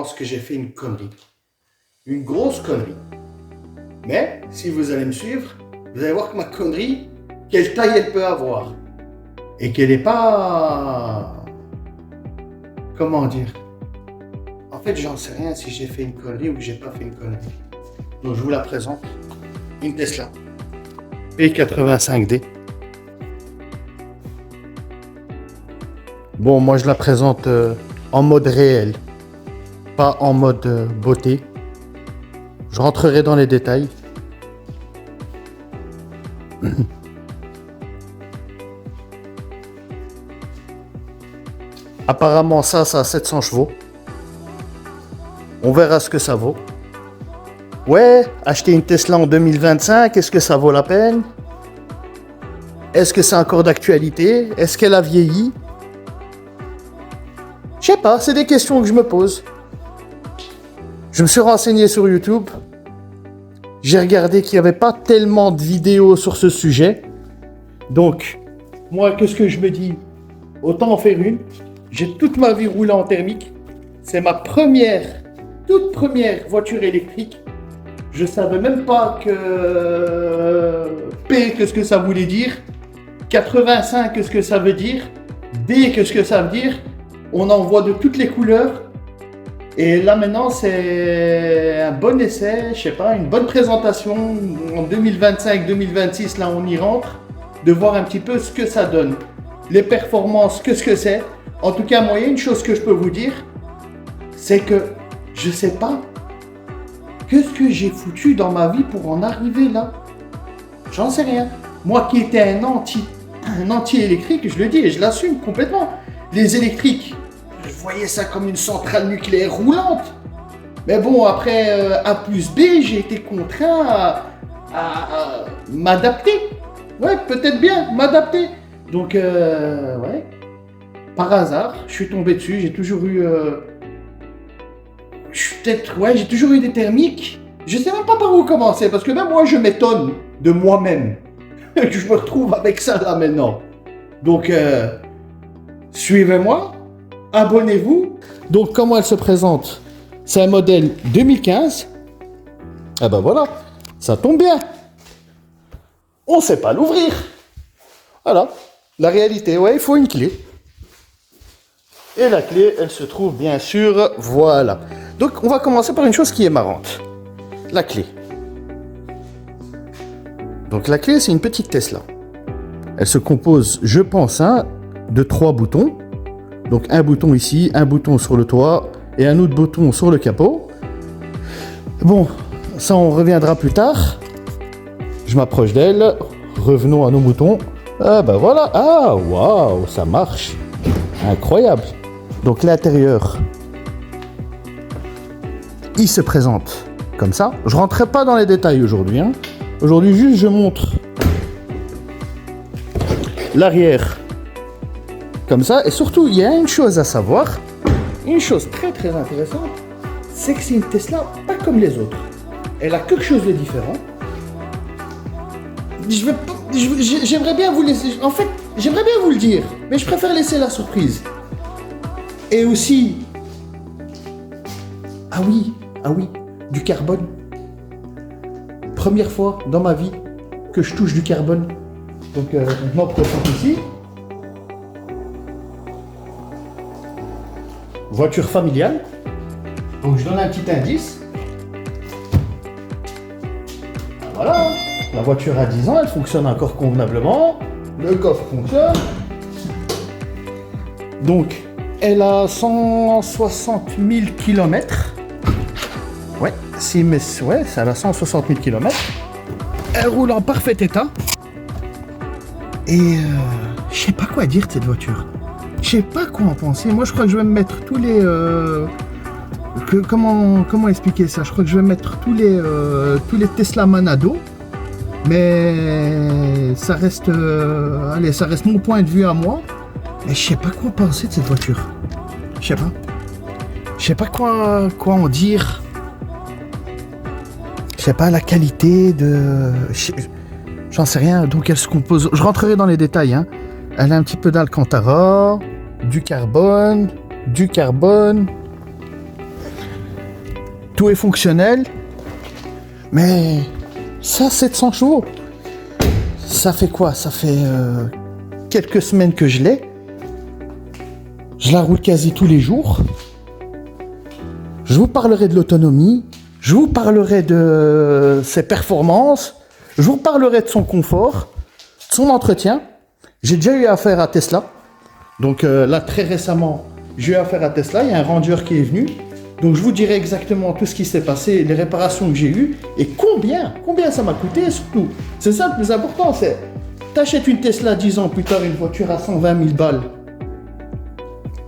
pense que j'ai fait une connerie. Une grosse connerie. Mais, si vous allez me suivre, vous allez voir que ma connerie, quelle taille elle peut avoir. Et qu'elle n'est pas... Comment dire? En fait, j'en sais rien si j'ai fait une connerie ou que j'ai pas fait une connerie. Donc, je vous la présente. Une Tesla P85D. Bon, moi, je la présente en mode réel, pas en mode beauté. Je rentrerai dans les détails. Apparemment, ça a 700 chevaux. On verra ce que ça vaut. Ouais, acheter une Tesla en 2025, est-ce que ça vaut la peine? Est-ce que c'est encore d'actualité? Est-ce qu'elle a vieilli? Je sais pas, c'est des questions que je me pose. Je me suis renseigné sur YouTube. J'ai regardé qu'il n'y avait pas tellement de vidéos sur ce sujet. Donc, moi, qu'est-ce que je me dis? Autant en faire une. J'ai toute ma vie roulé en thermique. C'est ma toute première voiture électrique. Je savais même pas que P, qu'est-ce que ça voulait dire. 85, qu'est-ce que ça veut dire. D, qu'est-ce que ça veut dire. On en voit de toutes les couleurs. Et là maintenant, c'est un bon essai, je sais pas, une bonne présentation. En 2025-2026, là on y rentre. De voir un petit peu ce que ça donne. Les performances, qu'est-ce que c'est. En tout cas, moi, il y a une chose que je peux vous dire. C'est que je sais pas qu'est-ce que j'ai foutu dans ma vie pour en arriver là. J'en sais rien. Moi qui étais un anti-électrique, je le dis et je l'assume complètement. Les électriques, je voyais ça comme une centrale nucléaire roulante. Mais bon, après A plus B, j'ai été contraint à m'adapter. Ouais, peut-être bien, m'adapter. Donc, ouais, par hasard, je suis tombé dessus. J'ai toujours eu... j'ai toujours eu des thermiques. Je sais même pas par où commencer, parce que même moi, je m'étonne de moi-même. Que je me retrouve avec ça là maintenant. Donc, suivez-moi, abonnez-vous. Donc, comment elle se présente? C'est un modèle 2015. Ah ben voilà, ça tombe bien. On ne sait pas l'ouvrir. Voilà, la réalité, ouais, il faut une clé. Et la clé, elle se trouve bien sûr, voilà. Donc, on va commencer par une chose qui est marrante. La clé. Donc, la clé, c'est une petite Tesla. Elle se compose, je pense, de 3 boutons. Donc, un bouton ici, un bouton sur le toit et un autre bouton sur le capot. Bon, ça, on reviendra plus tard. Je m'approche d'elle. Revenons à nos boutons. Ah, ben voilà. Ah, waouh, ça marche. Incroyable. Donc, l'intérieur, il se présente comme ça. Je ne rentrerai pas dans les détails aujourd'hui. Aujourd'hui, juste, je montre l'arrière comme ça. Et surtout, il y a une chose à savoir. Une chose très, très intéressante. C'est que c'est une Tesla pas comme les autres. Elle a quelque chose de différent. J'aimerais bien vous laisser... En fait, j'aimerais bien vous le dire. Mais je préfère laisser la surprise. Et aussi... Ah oui, du carbone. Première fois dans ma vie que je touche du carbone. Donc, on en profite ici. Voiture familiale. Donc, je donne un petit indice. Voilà. La voiture a 10 ans, elle fonctionne encore convenablement. Le coffre fonctionne. Donc, elle a 160 000 km. Ouais, elle a 160 000 km. Elle roule en parfait état. Et je sais pas quoi dire de cette voiture. Je sais pas quoi en penser. Moi, je crois que je vais me mettre tous les... comment expliquer ça? Je crois que je vais mettre tous les Tesla Manado. Mais ça reste... ça reste mon point de vue à moi. Mais je sais pas quoi penser de cette voiture. Je sais pas. Je sais pas quoi en dire. Je sais pas la qualité de... J'en sais rien. Donc elle se compose... Je rentrerai dans les détails. Elle a un petit peu d'Alcantara, du carbone. tout est fonctionnel. Mais ça, 700 chevaux, ça fait quoi? Ça fait quelques semaines que je l'ai. Je la roule quasi tous les jours. Je vous parlerai de l'autonomie. Je vous parlerai de ses performances. Je vous parlerai de son confort, de son entretien. J'ai déjà eu affaire à Tesla. Donc là, très récemment, j'ai eu affaire à Tesla. Il y a un ranger qui est venu. Donc je vous dirai exactement tout ce qui s'est passé, les réparations que j'ai eues et combien ça m'a coûté surtout. C'est ça le plus important, c'est t'achètes une Tesla 10 ans plus tard, une voiture à 120 000 balles.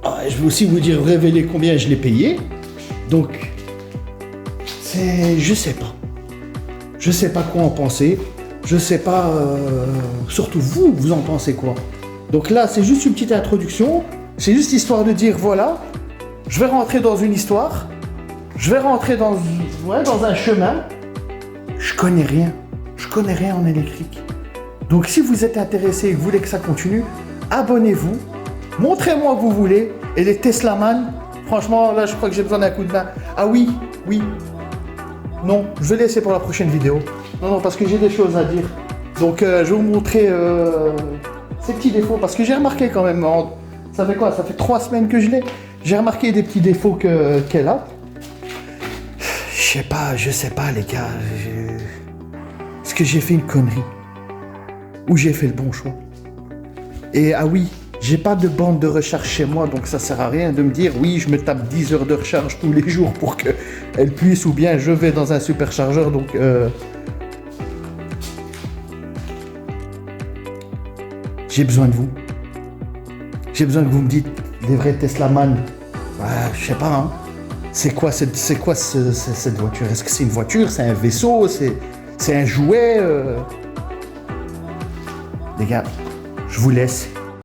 Ah, je vais aussi vous dire, révéler combien je l'ai payé. Donc, je sais pas. Je sais pas quoi en penser. Je sais pas, surtout vous en pensez quoi. Donc là, c'est juste une petite introduction. C'est juste histoire de dire, voilà, je vais rentrer dans une histoire. Je vais rentrer dans un chemin. Je connais rien. Je connais rien en électrique. Donc si vous êtes intéressé et que vous voulez que ça continue, abonnez-vous. Montrez-moi que vous voulez. Et les Teslaman, franchement, là, je crois que j'ai besoin d'un coup de main. Ah oui. Non, je vais laisser pour la prochaine vidéo. Non, parce que j'ai des choses à dire. Donc, je vais vous montrer ces petits défauts. Parce que j'ai remarqué quand même, ça fait quoi? Ça fait 3 semaines que je l'ai. J'ai remarqué des petits défauts qu'elle a. Je sais pas, les gars. Est-ce que j'ai fait une connerie? Ou j'ai fait le bon choix? Et ah oui, j'ai pas de bande de recharge chez moi, donc ça sert à rien de me dire oui, je me tape 10 heures de recharge tous les jours pour qu'elle puisse, ou bien je vais dans un superchargeur, donc j'ai besoin de vous. J'ai besoin que vous me dites, des vrais Teslaman, je sais pas, hein. C'est quoi cette voiture? Est-ce que c'est une voiture? C'est un vaisseau? C'est un jouet? Les gars, je vous laisse.